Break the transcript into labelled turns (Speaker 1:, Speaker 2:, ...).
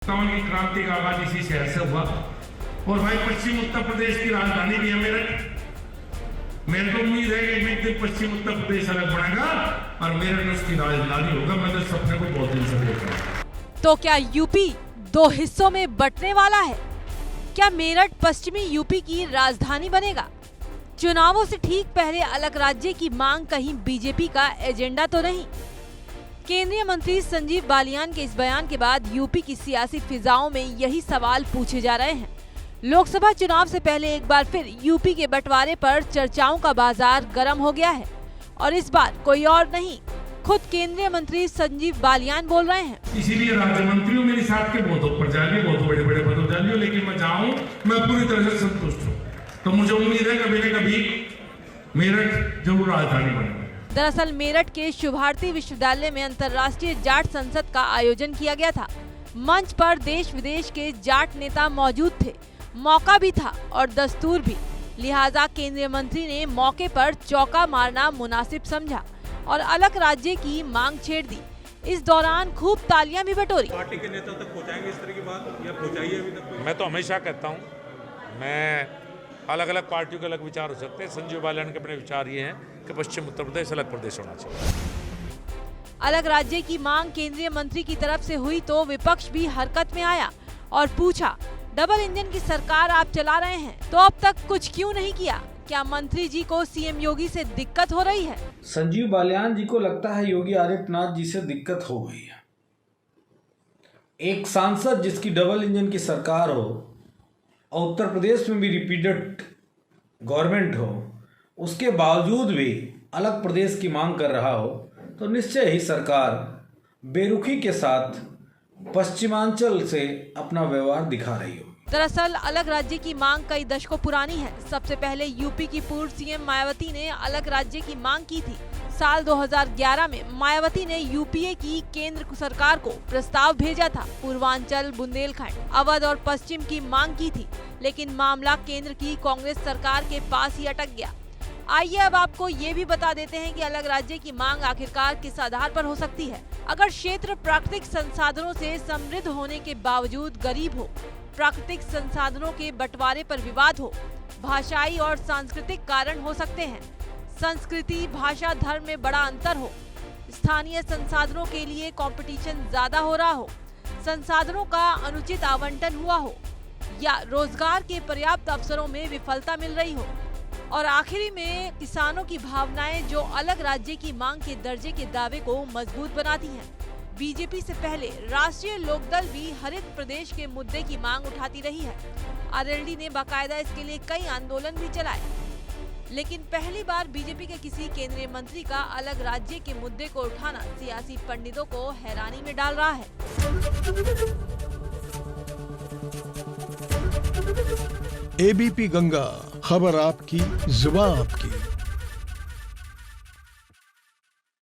Speaker 1: की क्रांति का आगाज इसी शहर से हुआ और भाई पश्चिम उत्तर प्रदेश की राजधानी भी है मेरठ। मेरे को उम्मीद है कि एक दिन पश्चिम उत्तर प्रदेश अलग बनेगा और मेरठ उसकी राजधानी होगा। मैं तो सपने को बहुत दिन से देख रहा हूं।
Speaker 2: तो क्या यूपी दो हिस्सों में बंटने वाला है? क्या मेरठ पश्चिमी यूपी की राजधानी बनेगा? चुनावों से ठीक पहले अलग राज्य की मांग कहीं बीजेपी का एजेंडा तो नहीं? केंद्रीय मंत्री संजीव बालियान के इस बयान के बाद यूपी की सियासी फिजाओं में यही सवाल पूछे जा रहे हैं। लोकसभा चुनाव से पहले एक बार फिर यूपी के बंटवारे पर चर्चाओं का बाजार गर्म हो गया है और इस बार कोई और नहीं, खुद केंद्रीय मंत्री संजीव बालियान बोल रहे हैं।
Speaker 1: इसीलिए राज्य मंत्रियों मेरे साथ के बहुत ऊपर जा रही, बहुत बड़े बड़े पदों जा रही, लेकिन मैं जाऊं मैं पूरी तरह से संतुष्ट हूँ। तो मुझे उम्मीद है कभी न कभी मेरठ जरूर राजधानी बनेगा।
Speaker 2: दरअसल मेरठ के शुभारती विश्वविद्यालय में अंतर्राष्ट्रीय जाट संसद का आयोजन किया गया था। मंच पर देश विदेश के जाट नेता मौजूद थे। मौका भी था और दस्तूर भी, लिहाजा केंद्रीय मंत्री ने मौके पर चौका मारना मुनासिब समझा और अलग राज्य की मांग छेड़ दी। इस दौरान खूब तालियां भी बटोरी।
Speaker 3: पार्टी के नेता तक पहुंचाएंगे इस तरह की बात या पहुंचाई है अभी तक?
Speaker 4: मैं तो हमेशा कहता हूँ, मैं अलग अलग पार्टियों के अलग विचार हो सकते हैं। संजीव बालियान के अपने विचार ये हैं कि पश्चिम उत्तर प्रदेश अलग प्रदेश होना चाहिए।
Speaker 2: अलग राज्य की मांग केंद्रीय मंत्री की तरफ से हुई तो विपक्ष भी हरकत में आया और पूछा, डबल इंजन की सरकार आप चला रहे हैं तो अब तक कुछ क्यों नहीं किया? क्या मंत्री जी को सीएम योगी से दिक्कत हो रही है?
Speaker 5: संजीव बालियान जी को लगता है योगी आदित्यनाथ जी से दिक्कत हो गई है। एक सांसद जिसकी डबल इंजन की सरकार हो और उत्तर प्रदेश में भी रिपीटेड गवर्नमेंट हो, उसके बावजूद भी अलग प्रदेश की मांग कर रहा हो, तो निश्चय ही सरकार बेरुखी के साथ पश्चिमांचल से अपना व्यवहार दिखा रही हो।
Speaker 2: दरअसल अलग राज्य की मांग कई दशकों पुरानी है। सबसे पहले यूपी की पूर्व सीएम मायावती ने अलग राज्य की मांग की थी। साल 2011 में मायावती ने यूपीए की केंद्र सरकार को प्रस्ताव भेजा था। पूर्वांचल, बुंदेलखंड, अवध और पश्चिम की मांग की थी, लेकिन मामला केंद्र की कांग्रेस सरकार के पास ही अटक गया। आइए अब आपको ये भी बता देते हैं कि अलग राज्य की मांग आखिरकार किस आधार पर हो सकती है। अगर क्षेत्र प्राकृतिक संसाधनों से समृद्ध होने के बावजूद गरीब हो, प्राकृतिक संसाधनों के बंटवारे पर विवाद हो, भाषाई और सांस्कृतिक कारण हो सकते हैं, संस्कृति, भाषा, धर्म में बड़ा अंतर हो, स्थानीय संसाधनों के लिए कंपटीशन ज्यादा हो रहा हो, संसाधनों का अनुचित आवंटन हुआ हो या रोजगार के पर्याप्त अवसरों में विफलता मिल रही हो, और आखिरी में किसानों की भावनाएं जो अलग राज्य की मांग के दर्जे के दावे को मजबूत बनाती हैं। बीजेपी से पहले राष्ट्रीय लोकदल भी हरित प्रदेश के मुद्दे की मांग उठाती रही है। आरएलडी ने बाकायदा इसके लिए कई आंदोलन भी चलाए, लेकिन पहली बार बीजेपी के किसी केंद्रीय मंत्री का अलग राज्य के मुद्दे को उठाना सियासी पंडितों को हैरानी में डाल रहा है।
Speaker 6: एबीपी गंगा, खबर आपकी, जुबान आपकी।